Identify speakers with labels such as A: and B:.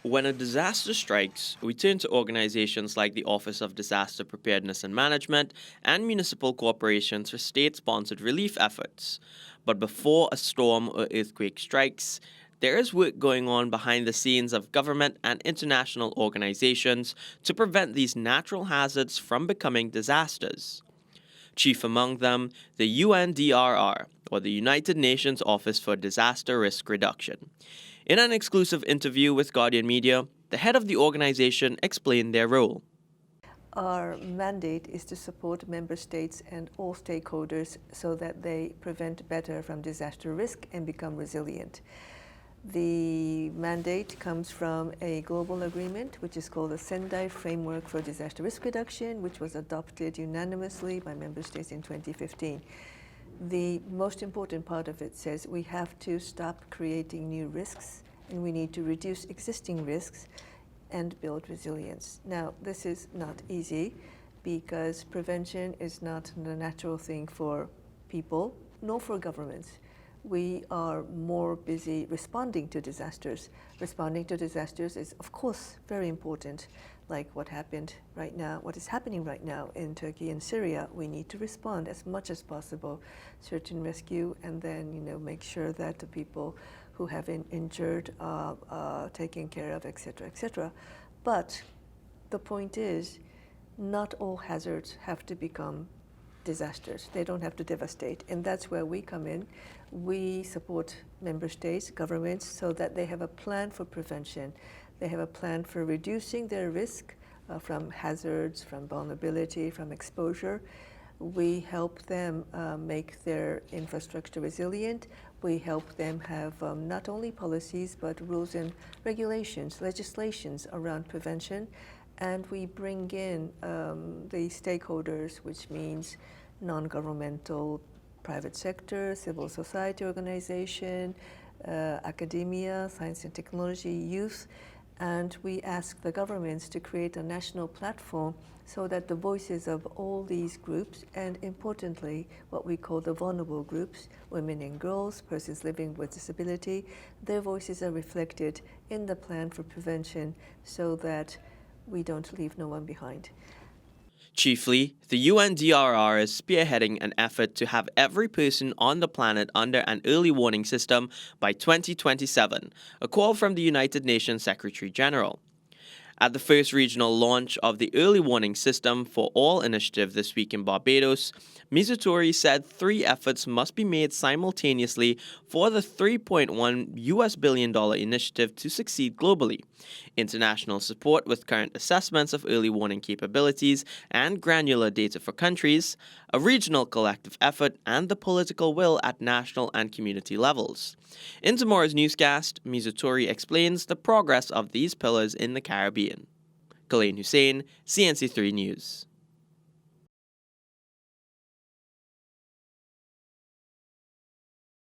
A: When a disaster strikes, we turn to organizations like the Office of Disaster Preparedness and Management and municipal corporations for state-sponsored relief efforts. But before a storm or earthquake strikes, there is work going on behind the scenes of government and international organizations to prevent these natural hazards from becoming disasters. Chief among them, the UNDRR, or the United Nations Office for Disaster Risk Reduction. In an exclusive interview with Guardian Media, the head of the organization explained their role.
B: Our mandate is to support member states and all stakeholders so that they prevent better from disaster risk and become resilient. The mandate comes from a global agreement, which is called the Sendai Framework for Disaster Risk Reduction, which was adopted unanimously by member states in 2015. The most important part of it says we have to stop creating new risks and we need to reduce existing risks and build resilience. Now, this is not easy because prevention is not the natural thing for people, nor for governments. We are more busy responding to disasters. Responding to disasters is, of course, very important, like what happened right now, what is happening right now in Turkey and Syria. We need to respond as much as possible, search and rescue, and then make sure that the people who have been injured are taken care of, etc., etc. But the point is, not all hazards have to become disasters. They don't have to devastate, and that's where we come in. We support member states, governments, so that they have a plan for prevention. They have a plan for reducing their risk from hazards, from vulnerability, from exposure. We help them make their infrastructure resilient. We help them have not only policies, but rules and regulations, legislations around prevention. And we bring in the stakeholders, which means non-governmental, private sector, civil society organization, academia, science and technology, youth, and we ask the governments to create a national platform so that the voices of all these groups, and importantly, what we call the vulnerable groups, women and girls, persons living with disability, their voices are reflected in the plan for prevention so that we don't leave no one behind.
A: Chiefly, the UNDRR is spearheading an effort to have every person on the planet under an early warning system by 2027, a call from the United Nations Secretary General. At the first regional launch of the Early Warning System for All initiative this week in Barbados, Mizutori said 3 efforts must be made simultaneously for the $3.1 billion initiative to succeed globally. International support with current assessments of early warning capabilities and granular data for countries, a regional collective effort, and the political will at national and community levels. In tomorrow's newscast, Mizutori explains the progress of these pillars in the Caribbean. Kalain Hosein, CNC3 News.